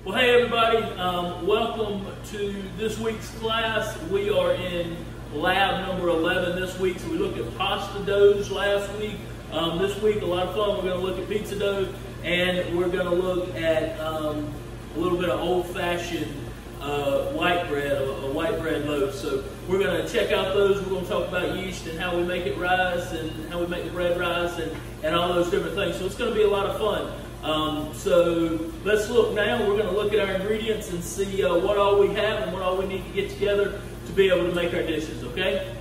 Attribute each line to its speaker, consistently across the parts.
Speaker 1: Well, hey everybody, welcome to this week's class. We are in lab number 11 this week. So we looked at pasta doughs last week. This week, a lot of fun, we're going to look at pizza dough, and we're going to look at a little bit of old-fashioned white bread, a white bread loaf. So we're going to check out those. We're going to talk about yeast and how we make it rise and how we make the bread rise and all those different things. So it's going to be a lot of fun. So let's look now. We're going to look at our ingredients and see what all we have and what all we need to get together to be able to make our dishes, okay?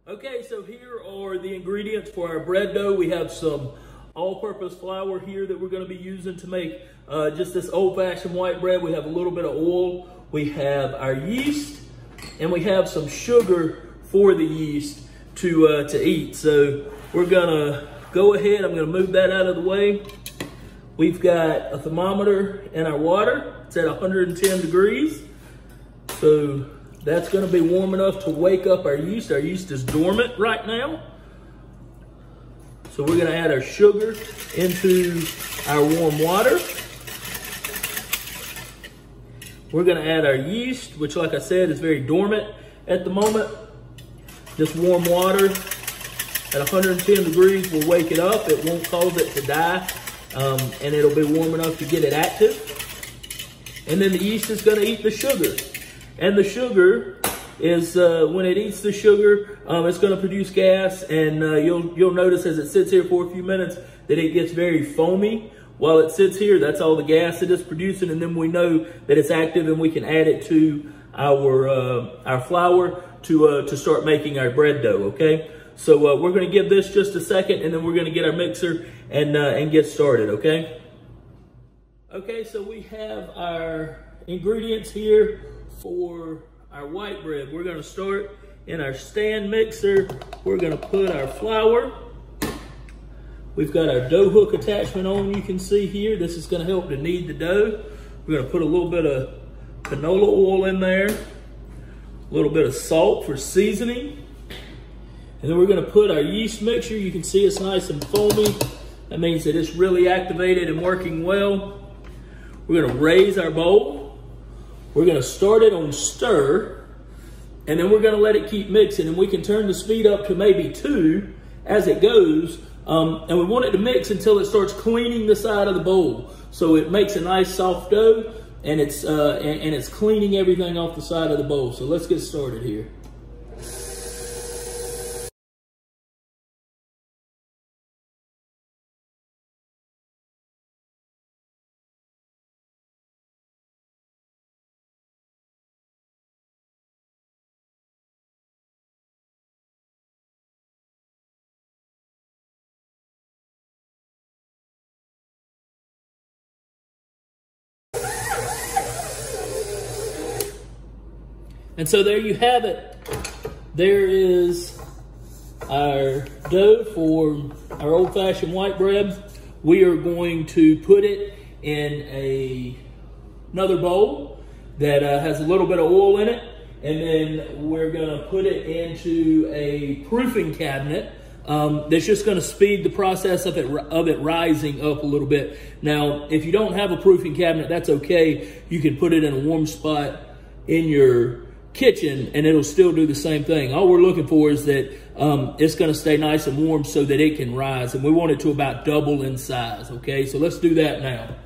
Speaker 1: Okay, so here are the ingredients for our bread dough. We have some all-purpose flour here that we're going to be using to make just this old-fashioned white bread. We have a little bit of oil. We have our yeast, and we have some sugar for the yeast to eat. So we're gonna go ahead. I'm gonna move that out of the way. We've got a thermometer in our water. It's at 110 degrees. So that's gonna be warm enough to wake up our yeast. Our yeast is dormant right now. So we're gonna add our sugar into our warm water. We're gonna add our yeast, which like I said is very dormant at the moment. This warm water at 110 degrees will wake it up. It won't cause it to die, and it'll be warm enough to get it active. And then the yeast is gonna eat the sugar. And the sugar is, when it eats the sugar, it's gonna produce gas, and you'll notice as it sits here for a few minutes that it gets very foamy. While it sits here, that's all the gas it is producing, and then we know that it's active and we can add it to our flour to start making our bread dough, okay? So we're gonna give this just a second, and then we're gonna get our mixer and get started, okay? Okay, so we have our ingredients here for our white bread. We're gonna start in our stand mixer. We're gonna put our flour. We've got our dough hook attachment on, you can see here. This is gonna help to knead the dough. We're gonna put a little bit of canola oil in there. A little bit of salt for seasoning. And then we're gonna put our yeast mixture. You can see it's nice and foamy. That means that it's really activated and working well. We're gonna raise our bowl. We're gonna start it on stir, and then we're gonna let it keep mixing, and we can turn the speed up to maybe 2 as it goes. And we want it to mix until it starts cleaning the side of the bowl. So it makes a nice soft dough, and it's cleaning everything off the side of the bowl. So let's get started here. And so there you have it. There is our dough for our old-fashioned white bread. We are going to put it in another bowl that has a little bit of oil in it, and then we're gonna put it into a proofing cabinet that's just gonna speed the process of it rising up a little bit. Now, if you don't have a proofing cabinet, that's okay. You can put it in a warm spot in your kitchen and it'll still do the same thing. All we're looking for is that it's gonna stay nice and warm so that it can rise, and we want it to about double in size, okay? So let's do that now.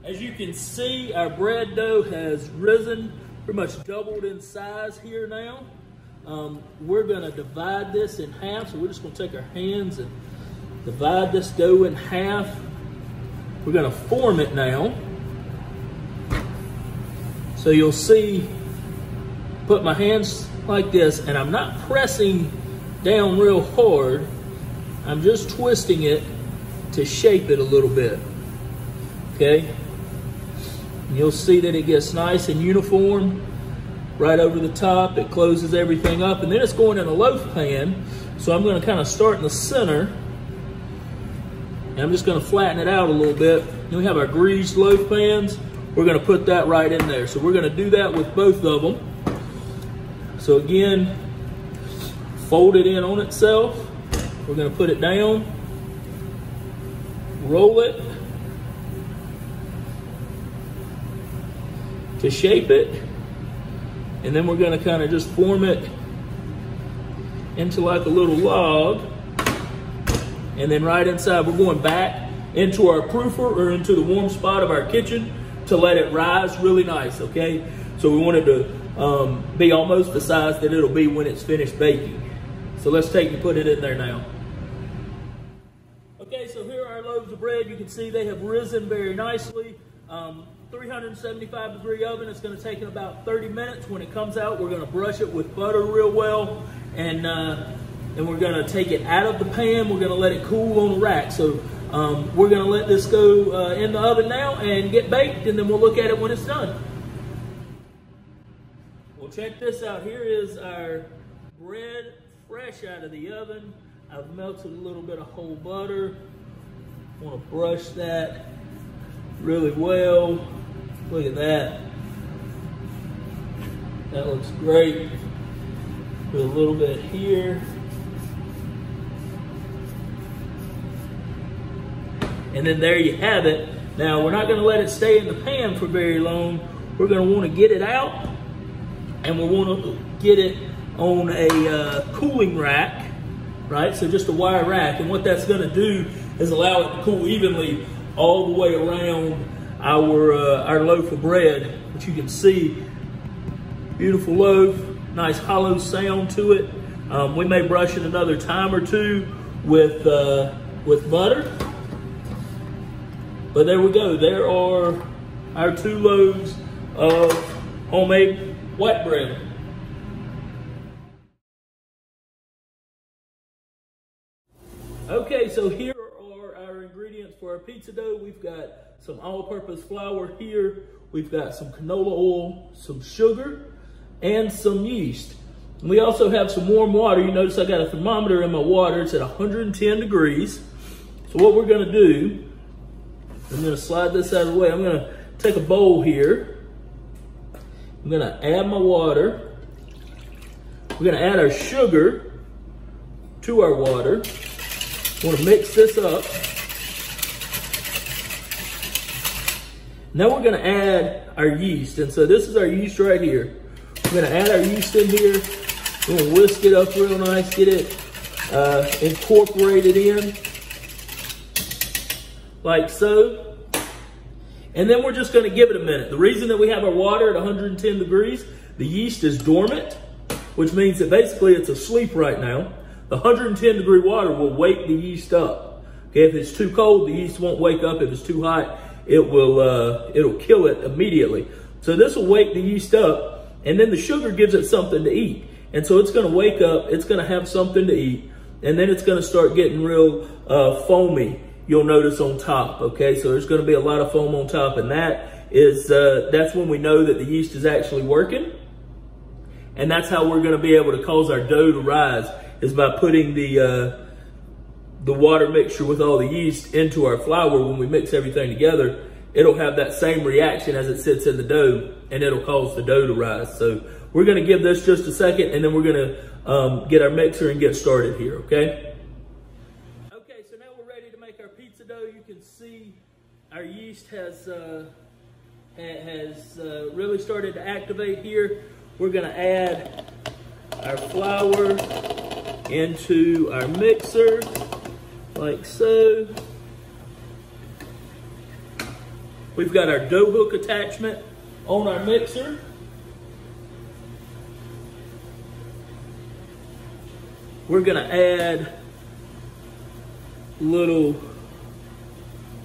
Speaker 1: As you can see, our bread dough has risen, pretty much doubled in size here now. We're gonna divide this in half, so we're just gonna take our hands and divide this dough in half. We're gonna form it now. So you'll see, put my hands like this, and I'm not pressing down real hard. I'm just twisting it to shape it a little bit, okay? And you'll see that it gets nice and uniform right over the top. It closes everything up, and then it's going in a loaf pan. So I'm gonna kind of start in the center, and I'm just gonna flatten it out a little bit. Then we have our greased loaf pans. We're gonna put that right in there. So we're gonna do that with both of them. So again, fold it in on itself. We're gonna put it down. roll it to shape it, and then we're going to kind of just form it into like a little log. And then right inside, we're going back into our proofer or into the warm spot of our kitchen to let it rise really nice, okay? So we want it to be almost the size that it'll be when it's finished baking. So let's take and put it in there now. Okay, so here are our loaves of bread. You can see they have risen very nicely. 375 degree oven. It's going to take about 30 minutes. When it comes out, we're going to brush it with butter real well, and we're going to take it out of the pan. We're going to let it cool on the rack. So we're going to let this go in the oven now and get baked, and then we'll look at it when it's done. Well, check this out. Here is our bread fresh out of the oven. I've melted a little bit of whole butter. I want to brush that really well. Look at that. That looks great. Put a little bit here. And then there you have it. Now, we're not going to let it stay in the pan for very long. We're going to want to get it out, and we'll want to get it on a cooling rack, right? So just a wire rack. And what that's going to do is allow it to cool evenly all the way around our loaf of bread, which you can see. Beautiful loaf, nice hollow sound to it. We may brush it another time or two with butter. But there we go. There are our 2 loaves of homemade white bread. Okay, so here are our ingredients for our pizza dough. We've got some all-purpose flour here. We've got some canola oil, some sugar, and some yeast. And we also have some warm water. You notice I got a thermometer in my water. It's at 110 degrees. So what we're going to do, I'm going to slide this out of the way. I'm going to take a bowl here. I'm going to add my water. We're going to add our sugar to our water. I want to mix this up. Now we're going to add our yeast. And so this is our yeast right here. We're going to add our yeast in here. We're going to whisk it up real nice, get it incorporated in like so. And then we're just going to give it a minute. The reason that we have our water at 110 degrees, the yeast is dormant, which means that basically it's asleep right now. The 110 degree water will wake the yeast up. Okay, if it's too cold, the yeast won't wake up. If it's too hot, it'll kill it immediately. So this will wake the yeast up, and then the sugar gives it something to eat. And so it's going to wake up, it's going to have something to eat, and then it's going to start getting real foamy. You'll notice on top, okay? So there's going to be a lot of foam on top, and that's when we know that the yeast is actually working. And that's how we're going to be able to cause our dough to rise, is by putting the water mixture with all the yeast into our flour. When we mix everything together, it'll have that same reaction as it sits in the dough, and it'll cause the dough to rise. So we're going to give this just a second, and then we're going to get our mixer and get started here, okay? Okay, so now we're ready to make our pizza dough. You can see our yeast has really started to activate here. We're going to add our flour into our mixer, like so. We've got our dough hook attachment on our mixer. We're going to add a little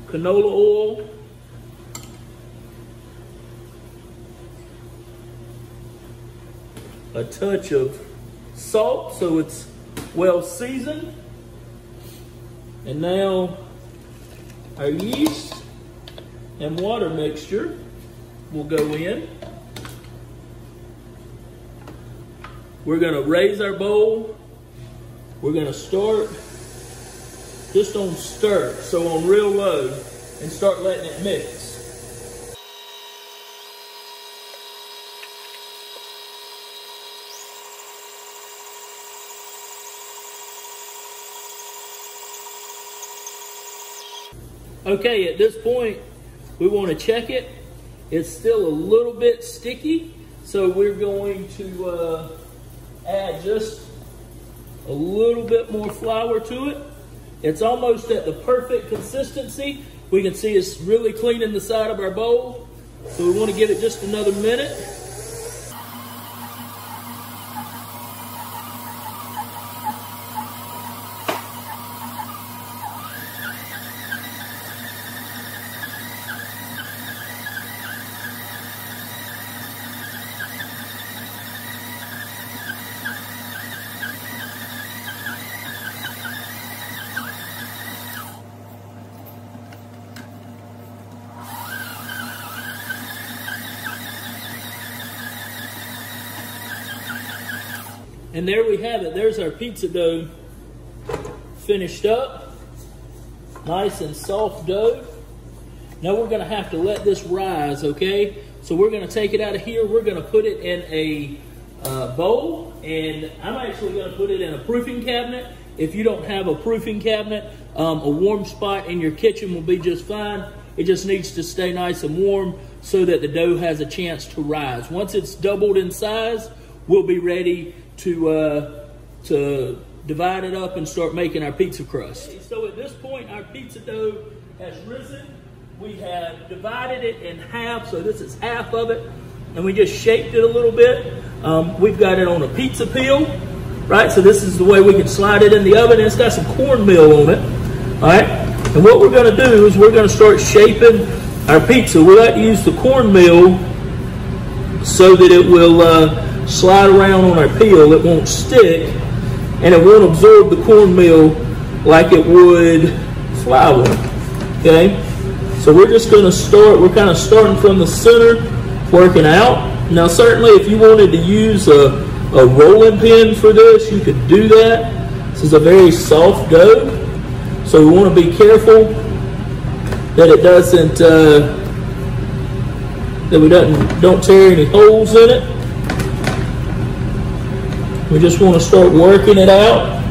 Speaker 1: canola oil. A touch of salt so it's well seasoned. And now our yeast and water mixture will go in. We're going to raise our bowl. We're going to start just on stir, so on real low, and start letting it mix. Okay, at this point, we want to check it. It's still a little bit sticky, so we're going to add just a little bit more flour to it. It's almost at the perfect consistency. We can see it's really cleaning the side of our bowl, so we want to give it just another minute. And there we have it. There's our pizza dough finished up. Nice and soft dough. Now we're gonna have to let this rise, okay? So we're gonna take it out of here. We're gonna put it in a bowl, and I'm actually gonna put it in a proofing cabinet. If you don't have a proofing cabinet, a warm spot in your kitchen will be just fine. It just needs to stay nice and warm so that the dough has a chance to rise. Once it's doubled in size, we'll be ready to divide it up and start making our pizza crust. So at this point, our pizza dough has risen. We have divided it in half, so this is half of it, and we just shaped it a little bit. We've got it on a pizza peel, right? So this is the way we can slide it in the oven, and it's got some cornmeal on it, all right? And what we're gonna do is we're gonna start shaping our pizza. We like to use the cornmeal so that it will slide around on our peel. It won't stick, and it won't absorb the cornmeal like it would flour, okay? So we're just gonna start, we're kind of starting from the center, working out. Now certainly if you wanted to use a rolling pin for this, you could do that. This is a very soft dough, so we wanna be careful that it doesn't, that we don't tear any holes in it. We just want to start working it out.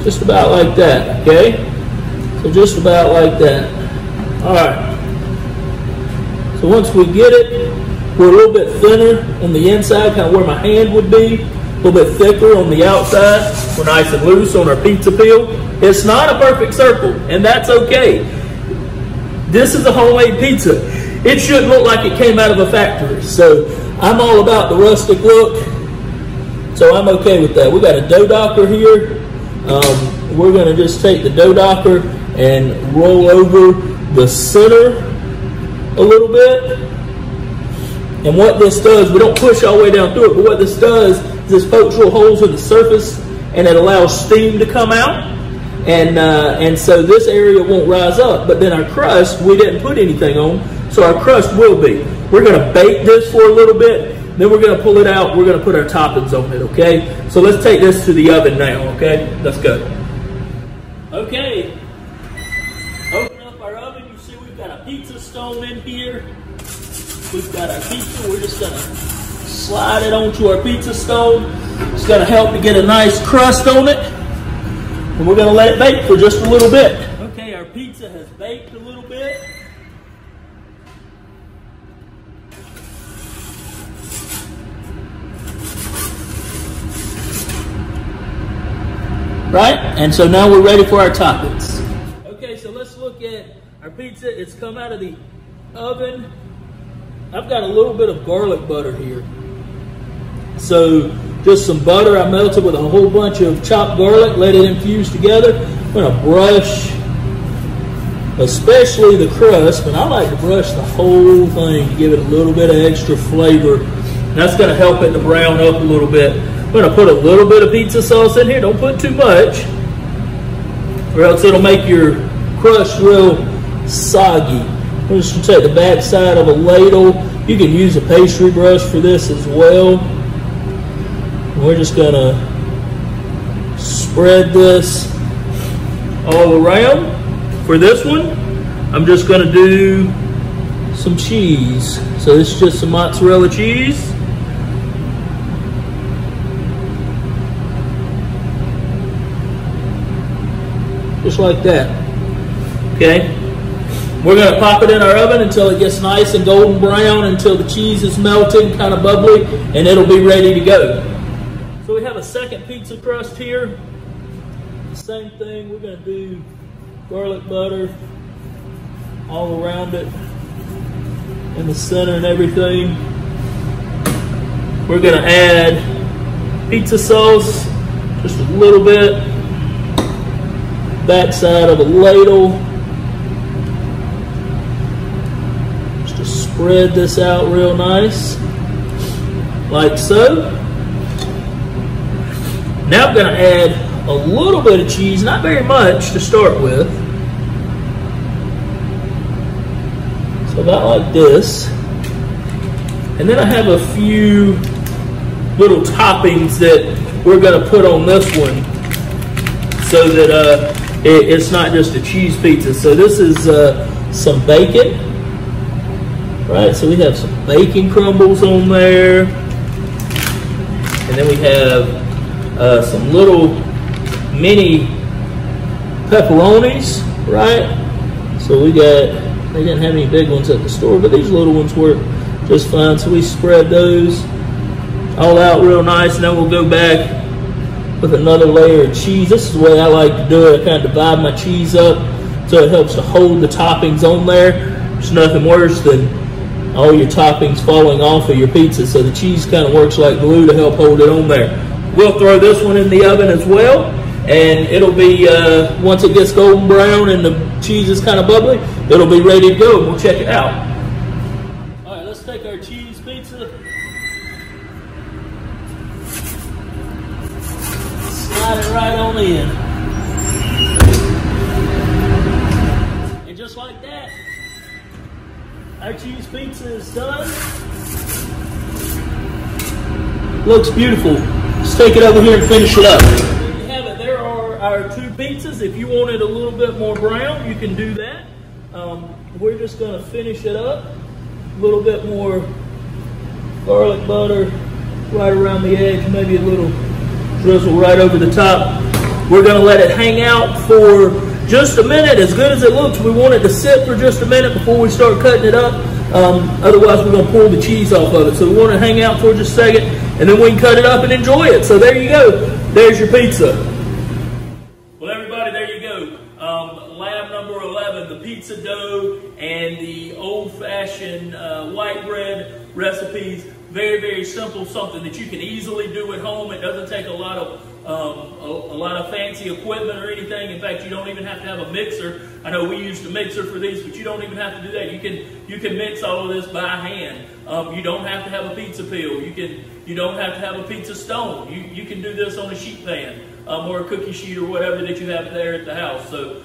Speaker 1: Just about like that, okay? So just about like that. All right. So once we get it, we're a little bit thinner on the inside, kind of where my hand would be. A little bit thicker on the outside. We're nice and loose on our pizza peel. It's not a perfect circle, and that's okay. This is a homemade pizza. It should look like it came out of a factory. So I'm all about the rustic look. So I'm okay with that. We got a dough docker here. We're gonna just take the dough docker and roll over the center a little bit. And what this does, we don't push all the way down through it, but what this does is this pokes little holes in the surface, and it allows steam to come out. And so this area won't rise up. But then our crust, we didn't put anything on, so our crust will be. We're gonna bake this for a little bit, then we're gonna pull it out, we're gonna put our toppings on it, okay? So let's take this to the oven now, okay? Let's go. Okay. Open up our oven. You see we've got a pizza stone in here. We've got our pizza. We're just gonna slide it onto our pizza stone. It's gonna help to get a nice crust on it. And we're gonna let it bake for just a little bit. Okay, our pizza has baked a little bit. Right? And so now we're ready for our toppings. Okay, so let's look at our pizza. It's come out of the oven. I've got a little bit of garlic butter here. So just some butter I melted with a whole bunch of chopped garlic, let it infuse together. I'm gonna brush, especially the crust, but I like to brush the whole thing to give it a little bit of extra flavor. That's gonna help it to brown up a little bit. I'm gonna put a little bit of pizza sauce in here. Don't put too much, or else it'll make your crust real soggy. I'm just gonna take the back side of a ladle, You can use a pastry brush for this as well. We're just gonna spread this all around. For this one, I'm just gonna do some cheese. So this is just some mozzarella cheese. Just like that, okay? We're gonna pop it in our oven until it gets nice and golden brown, until the cheese is melting, kind of bubbly, and it'll be ready to go. So we have a second pizza crust here. The same thing, we're gonna do garlic butter all around it, in the center and everything. We're gonna add pizza sauce, just a little bit, backside of a ladle. Just to spread this out real nice, like so. Now I'm gonna add a little bit of cheese, not very much to start with. So about like this. And then I have a few little toppings that we're gonna put on this one so that it's not just a cheese pizza. So this is some bacon, right? So we have some bacon crumbles on there. And then we have some little mini pepperonis, right? So we got, they didn't have any big ones at the store, but these little ones work just fine. So we spread those all out real nice, and then we'll go back with another layer of cheese. This is the way I like to do it. I kind of divide my cheese up so it helps to hold the toppings on there. There's nothing worse than all your toppings falling off of your pizza, so the cheese kind of works like glue to help hold it on there. We'll throw this one in the oven as well, and it'll be, once it gets golden brown and the cheese is kind of bubbly, it'll be ready to go, and we'll check it out. All right, let's take our cheese pizza, slide it right on in. And just like that, our cheese pizza is done. Looks beautiful. Let's take it over here and finish it up. There you have it. There are our two pizzas. If you want it a little bit more brown, you can do that. We're just going to finish it up. A little bit more garlic butter right around the edge, maybe a little drizzle right over the top. We're going to let it hang out for just a minute. As good as it looks, we want it to sit for just a minute before we start cutting it up. Otherwise, we're going to pull the cheese off of it. So we want it to hang out for just a second, and then we can cut it up and enjoy it. So there you go. There's your pizza. Well, everybody, there you go. Lab number 11, the pizza dough and the old-fashioned white bread recipes. Very, very simple, something that you can easily do at home. It doesn't take a lot of fancy equipment or anything. In fact, you don't even have to have a mixer. I know we used a mixer for these, but you don't even have to do that. You can mix all of this by hand. You don't have to have a pizza peel. You don't have to have a pizza stone. You can do this on a sheet pan or a cookie sheet or whatever that you have there at the house. So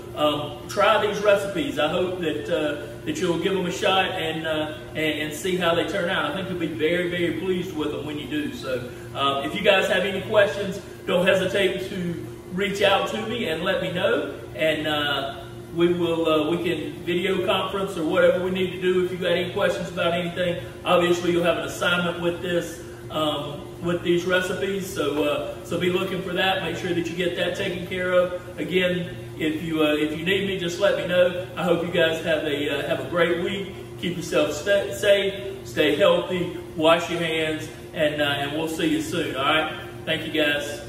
Speaker 1: try these recipes. I hope that you'll give them a shot and see how they turn out. I think you'll be very, very pleased with them when you do. So if you guys have any questions, don't hesitate to reach out to me and let me know. And we can video conference or whatever we need to do if you got any questions about anything. Obviously, you'll have an assignment with this, with these recipes. So be looking for that. Make sure that you get that taken care of. Again, if you need me, just let me know. I hope you guys have a great week. Keep yourself safe, stay healthy, wash your hands, and we'll see you soon. All right. Thank you, guys.